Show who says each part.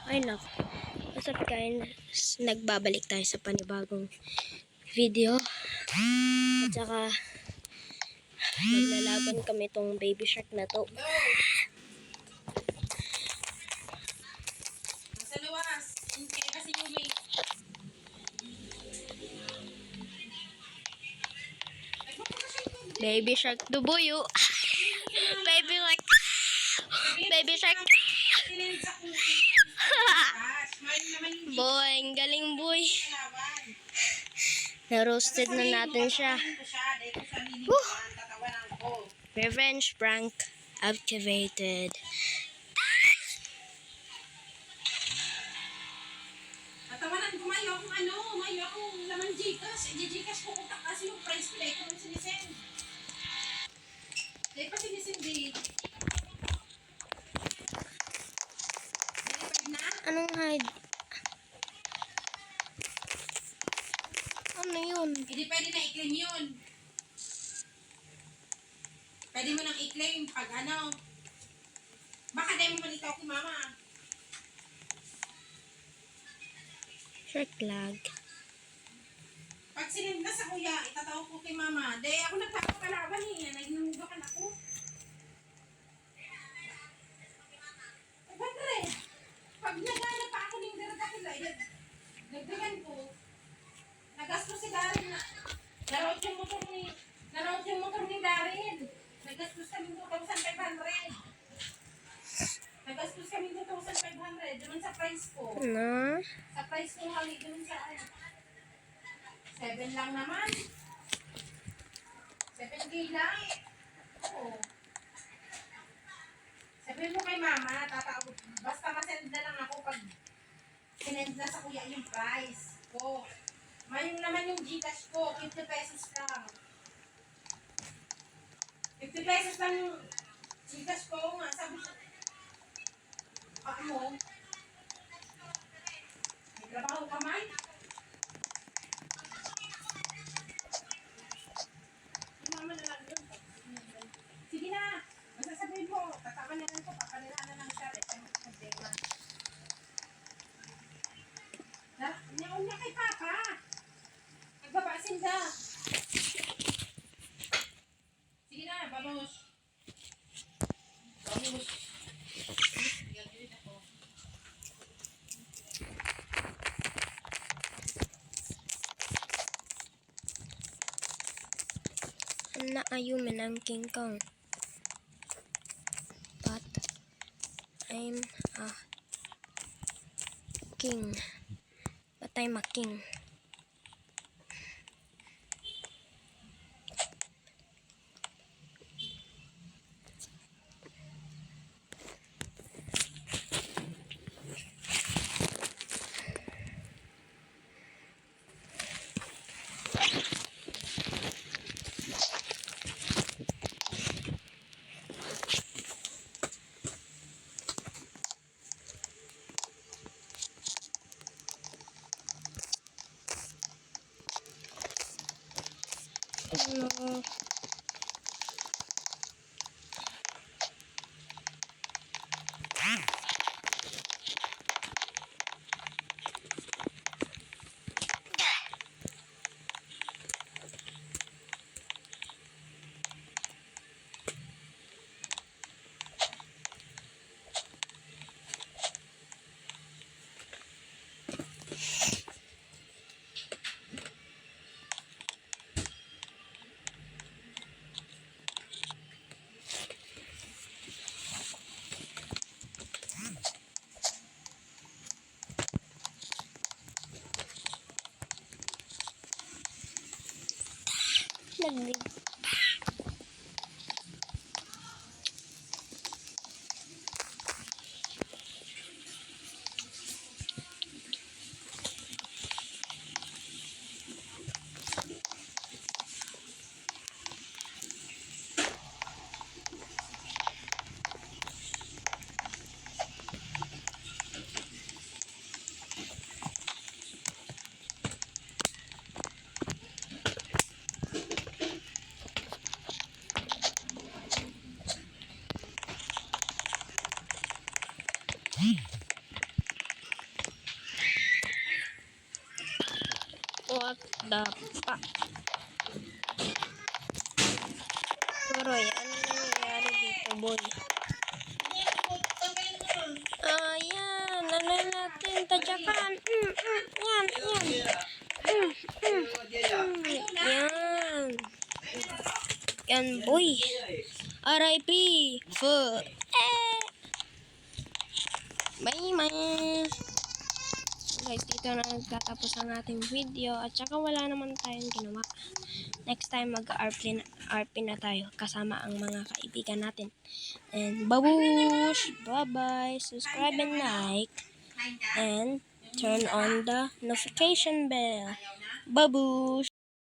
Speaker 1: Ay nako. What's up guys? Nagbabalik tayo sa panibagong video. At saka maglalaban kami tong baby shark na to.
Speaker 2: Nasa luwas. Kaya kasi yung may...
Speaker 1: Baby shark dubuyo. Baby shark. Baby shark. Boy, ang galing boy. Na-roasted na natin siya. Woo! Revenge prank activated.
Speaker 2: Natawanan ko mayo akong mayo akong laman Gcash. Gcash ko kutak kasi yung price plate kung sinisend. Dahil pa sinisend din. Delivered na?
Speaker 1: Anong hide? Ano yun?
Speaker 2: Hindi pwede na i-claim yun. Pwede mo nang i-claim pag baka dahil mo manitaw kay mama.
Speaker 1: Shark lag.
Speaker 2: Pag sinend na sa kuya, itatawag ko kay mama. Dahil ako nagpapakalaban eh. Nagnunugakan ako. 500. Pag naghanap pa ako ng daradakila, dagdagan ko. Nagastos si Darin na. Naroon yung motor ni Darin. Nagastos kami 2,500. Nagastos kami 2,500. Doon sa price ko.
Speaker 1: Ano?
Speaker 2: Sa price ko hali doon sa 7 lang naman. 7K lang. Oo. Sabihin mo kay mama, tatawag. Basta masend na lang ako pag sinend na sa kuya yung price ko. Mayroon naman yung Gcash ko, 50 pesos lang. 50 pesos lang yung Gcash ko nga. Sabi ko, ako mo, may trabaho ka man? Yung mama na lang yun. Sige na, masasabihin mo, tatama na lang ko, papalilaan na lang siya. Problema. Nauna kay Papa. Nagbabasin ka. Sige na, balos. Balos. Gagawin ako.
Speaker 1: Na ayumin ang King Kong. But I'm a king. But I'm a king. No. Nagdig. What the fuck? Roy, ano nangyayari dito, boy? Yan. Ano natin? Tadyakan. Yan. Yan. Yan, boy. R.I.P. Foot. Bye. Guys, dito na nagtatapos ang ating video. At saka wala naman tayong ginawa. Next time mag-RP na tayo kasama ang mga kaibigan natin. And babush! Bye-bye! Subscribe and like. And turn on the notification bell. Babush!